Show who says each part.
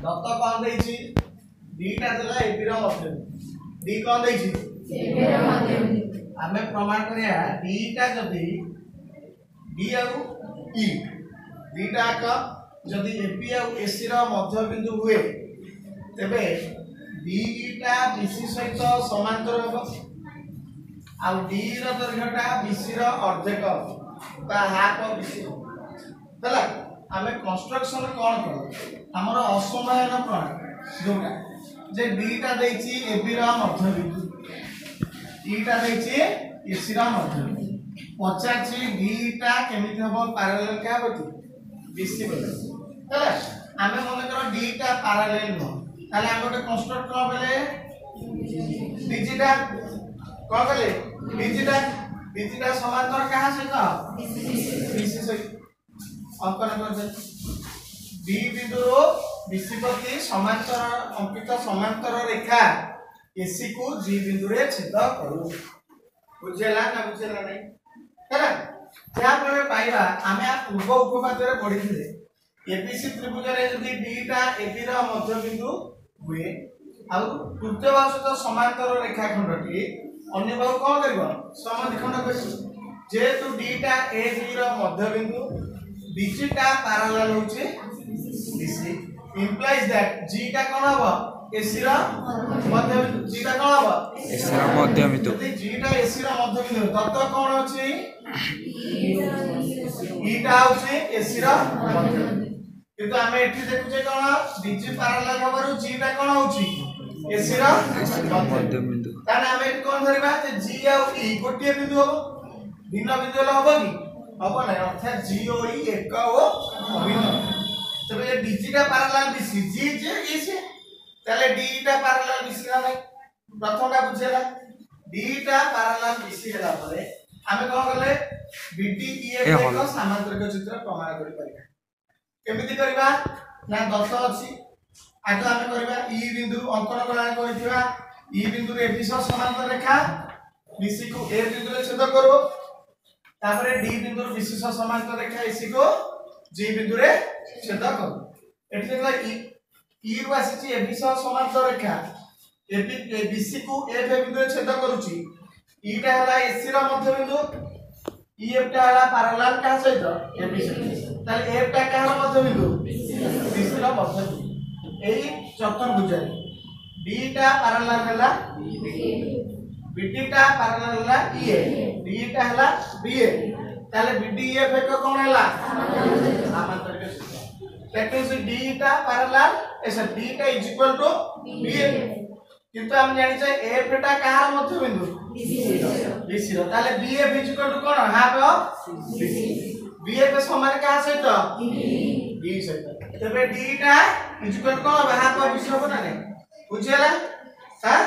Speaker 1: दत्त कौन देछि डीटा देला एबी रो मध्य डी कौन देछि एबी रो मध्य आमे प्रमाण करिया डीटा जदी डी आ ई डीटा का जदी एबी आ एसी रो मध्य बिंदु हुए तबे डीटा बीसी सहित समांतर हो आ डी रो दैर्घ्यटा बीसी रो अर्धेक बा हाफ ऑफ बीसी हला आमे कंस्ट्रक्शन कोन करो हमर असमयन प्रणाली जोटा जे डीटा देछि एबी रो मध्य बिंदु ईटा देछि एसी रो मध्य बिंदु पचाछि डीटा केमिति हबो पैरेलल का होती बीसी बोले हला आमे मन करो डीटा पैरेलल न ताले हम गोटे कंस्ट्रक्ट कर बेले डीटा को बेले डीटा समांतर कहा सहित बीसी सहित अंकन कर दे बी बिंदु बीसी प्रति समांतर अंकित समांतर रेखा एसी को जी बिंदु रे छेद करू बुझेला ना बुझेला नहीं हैला क्या पर पाइबा हमें आ पूर्व उपपाद्य रे पढ़ी थिले एबीसी त्रिभुज रे यदि डीटा एबी रो मध्य बिंदु हुए आ तृतीय बाहु सहित समांतर रेखाखंडटी अन्य बाहु कोन करबो समद्विखंड करबो जेतु डीटा एबी रो मध्य बिंदु बीसीटा पैरेलल होचे बीसी implies that g टा कोन हबो एसी रो मध्य बिंदु g टा कोन हबो एसी रो मध्य बिंदु यदि g टा एसी रो मध्य बिंदु तत्व कोन अछि e टा होचे एसी रो मध्य बिंदु किंतु हमें एठी देखुचे कोन बीसी पैरेलल हबरु g टा कोन होची एसी रो मध्य बिंदु ताने हमें एठी कोन धरिबा जे g आ e गोटिए बिंदु हबो भिन्न बिंदु हबो कि हबो नै अर्थात g और e एक ओ अभिन्न तबे ये बीसी टा पैरेलल बीसी जी जे ई से ताले डी टा पैरेलल बीसी ना नै प्रथम टा बुझेला डी टा पैरेलल बीसी हेला परे हमें कोन करले बीडी ईएफ को समांतरिक चित्र प्रमाण करि परिबा केमिति करबा ना 10 अछि आगे हमें करबा ई बिंदु अंकन प्रणाली करिथिबा ई बिंदु रे एबी सह समांतर रेखा बीसी को ए बिंदु रे छेद करो तापरे डी बिंदु रे बीसी सह समांतर रेखा एसी को जी बिंदु रे छेद करो एठी देखला ई रु आसी एबी सह समांतर रेखा एबी बीसी को एफ बिंदु रे छेद करूची ई टा हला एसी रो मध्य बिंदु ई एफ टा हला पैरेलल का सहित एबी सहित ताले एफ टा का मध्य बिंदु बीसी रो मध्य बिंदु एई चतुर्भुज डी टा पैरेलल हला बीडी टा पैरेलल हला ई डी टा हला बी ताले बीडीएफ एक कोन हला समांतरिक चित्र दैट मींस डी टा पैरेलल ऐसा डी टा इज इक्वल टू बीएफ किंतु हम जानि छै एफ टा कहार मध्य बिंदु बीसी रो ताले BF is equal to one half of BC BF समान कहा सहित बी सहित तबे डी टा is equal to one half of BC हो ना नै बुझियला हां